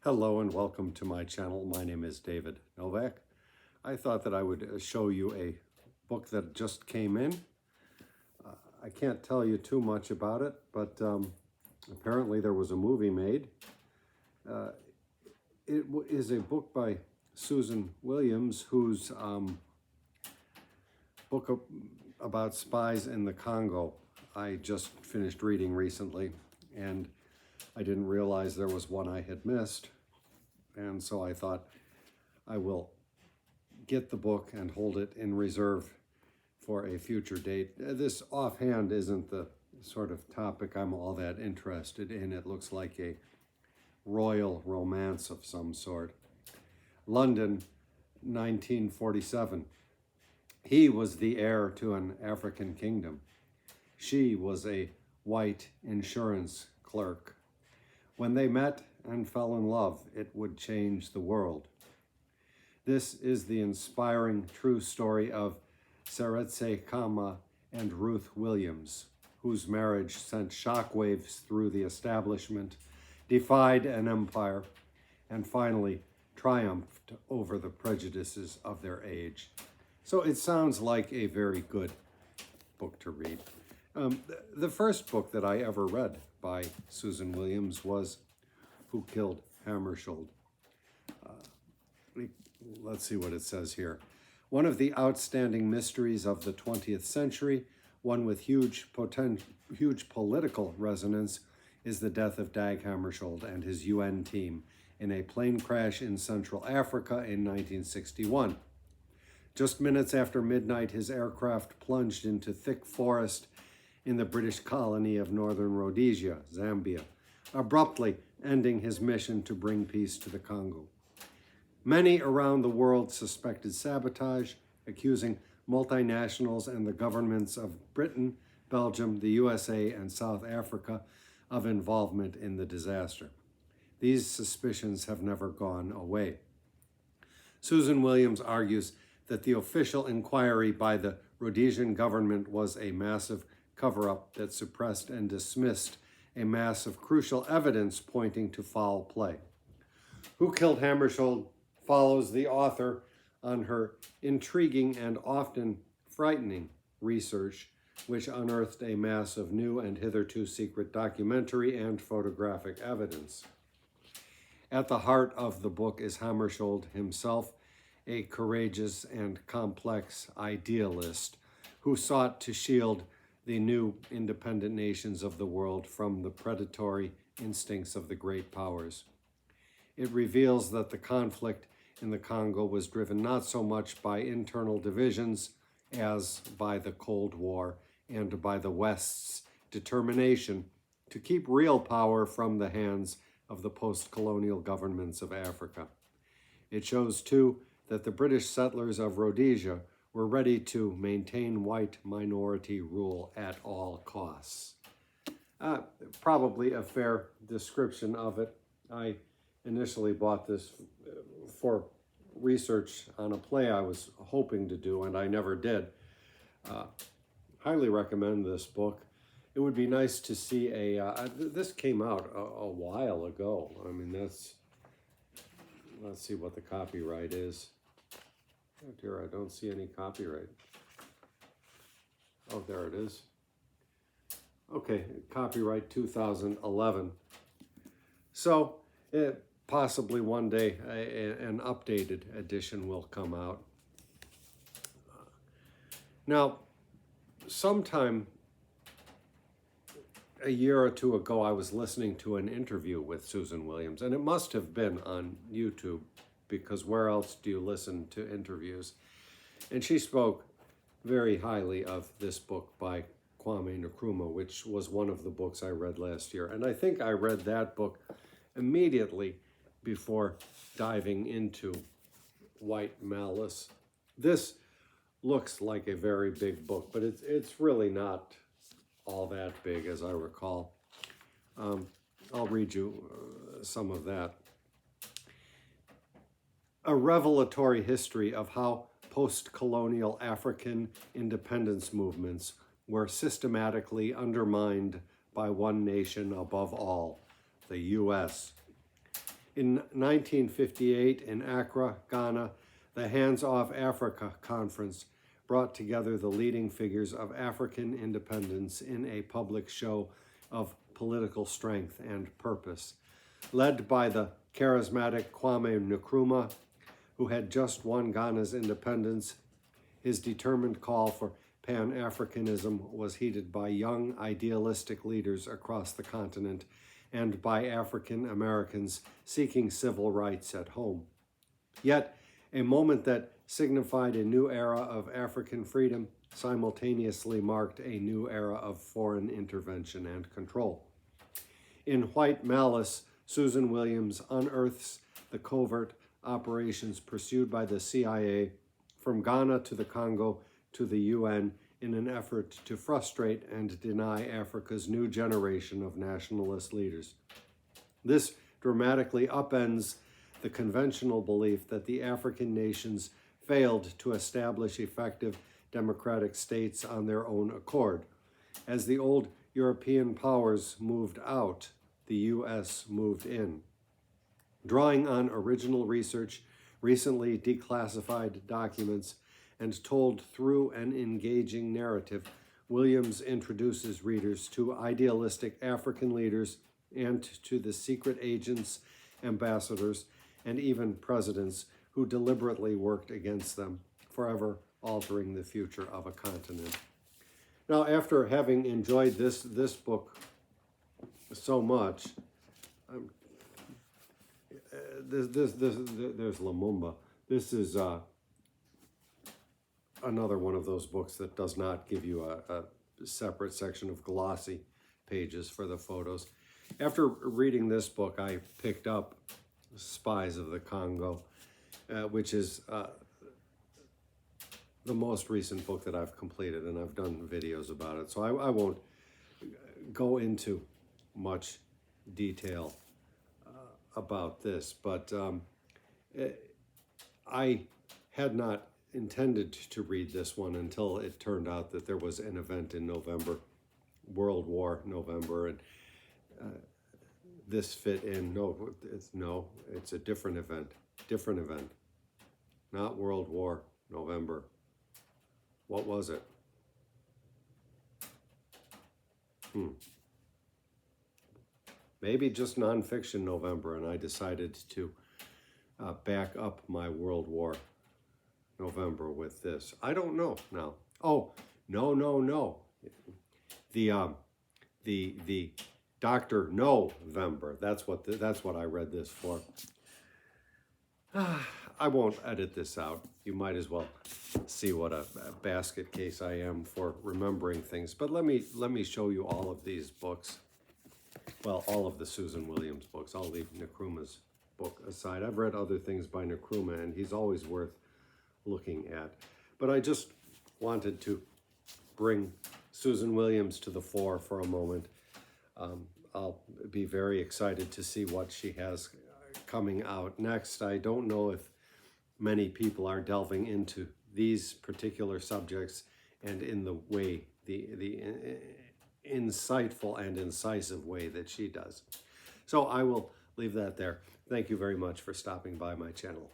Hello and welcome to my channel. My name is David Novak. I thought that I would show you a book that just came in. I can't tell you too much about it, but apparently there was a movie made. It is a book by Susan Williams, whose book about spies in the Congo I just finished reading recently, and I didn't realize there was one I had missed, and so I thought I will get the book and hold it in reserve for a future date. This offhand isn't the sort of topic I'm all that interested in. It looks like a royal romance of some sort. London, 1947. He was the heir to an African kingdom. She was a white insurance clerk. When they met and fell in love, it would change the world. This is the inspiring true story of Seretse Khama and Ruth Williams, whose marriage sent shockwaves through the establishment, defied an empire, and finally triumphed over the prejudices of their age. So it sounds like a very good book to read. The first book that I ever read by Susan Williams was Who Killed Hammarskjöld? Let's see what it says here. One of the outstanding mysteries of the 20th century, one with huge political resonance, is the death of Dag Hammarskjöld and his UN team in a plane crash in Central Africa in 1961. Just minutes after midnight, his aircraft plunged into thick forest in the British colony of Northern Rhodesia, Zambia, abruptly ending his mission to bring peace to the Congo. Many around the world suspected sabotage, accusing multinationals and the governments of Britain, Belgium, the USA, and South Africa of involvement in the disaster. These suspicions have never gone away. Susan Williams argues that the official inquiry by the Rhodesian government was a massive cover-up that suppressed and dismissed a mass of crucial evidence pointing to foul play. Who Killed Hammarskjöld follows the author on her intriguing and often frightening research, which unearthed a mass of new and hitherto secret documentary and photographic evidence. At the heart of the book is Hammarskjöld himself, a courageous and complex idealist who sought to shield the new independent nations of the world from the predatory instincts of the great powers. It reveals that the conflict in the Congo was driven not so much by internal divisions as by the Cold War and by the West's determination to keep real power from the hands of the post-colonial governments of Africa. It shows, too, that the British settlers of Rhodesia were ready to maintain white minority rule at all costs. Probably a fair description of it. I initially bought this for research on a play I was hoping to do, and I never did. Highly recommend this book. It would be nice to see this came out a while ago. I mean, let's see what the copyright is. Oh dear, I don't see any copyright. Oh, there it is. Okay, copyright 2011. So possibly one day an updated edition will come out. Now, sometime a year or two ago, I was listening to an interview with Susan Williams, and it must have been on YouTube, because where else do you listen to interviews? And she spoke very highly of this book by Kwame Nkrumah, which was one of the books I read last year. And I think I read that book immediately before diving into White Malice. This looks like a very big book, but it's really not all that big, as I recall. I'll read you some of that. A revelatory history of how post-colonial African independence movements were systematically undermined by one nation above all, the U.S. In 1958 in Accra, Ghana, the Hands Off Africa Conference brought together the leading figures of African independence in a public show of political strength and purpose. Led by the charismatic Kwame Nkrumah, who had just won Ghana's independence, his determined call for Pan-Africanism was heeded by young, idealistic leaders across the continent and by African Americans seeking civil rights at home. Yet, a moment that signified a new era of African freedom simultaneously marked a new era of foreign intervention and control. In White Malice, Susan Williams unearths the covert operations pursued by the CIA from Ghana to the Congo to the UN in an effort to frustrate and deny Africa's new generation of nationalist leaders. This dramatically upends the conventional belief that the African nations failed to establish effective democratic states on their own accord. As the old European powers moved out, the U.S. moved in. Drawing on original research, recently declassified documents, and told through an engaging narrative, Williams introduces readers to idealistic African leaders and to the secret agents, ambassadors, and even presidents who deliberately worked against them, forever altering the future of a continent. Now, after having enjoyed this book so much, there's Lumumba. This is another one of those books that does not give you a separate section of glossy pages for the photos. After reading this book, I picked up Spies of the Congo, which is the most recent book that I've completed, and I've done videos about it. So I won't go into much detail about this, but I had not intended to read this one until it turned out that there was an event in November, World War November, and this fit in. No, it's a different event, not World War November. What was it? Maybe just nonfiction November, and I decided to back up my World War November with this. I don't know now. Oh, no. The Dr. November. That's what I read this for. I won't edit this out. You might as well see what a basket case I am for remembering things. But let me show you all of these books. Well, all of the Susan Williams books. I'll leave Nkrumah's book aside. I've read other things by Nkrumah, and he's always worth looking at. But I just wanted to bring Susan Williams to the fore for a moment. I'll be very excited to see what she has coming out next. I don't know if many people are delving into these particular subjects and in the way, the insightful and incisive way that she does. So I will leave that there. Thank you very much for stopping by my channel.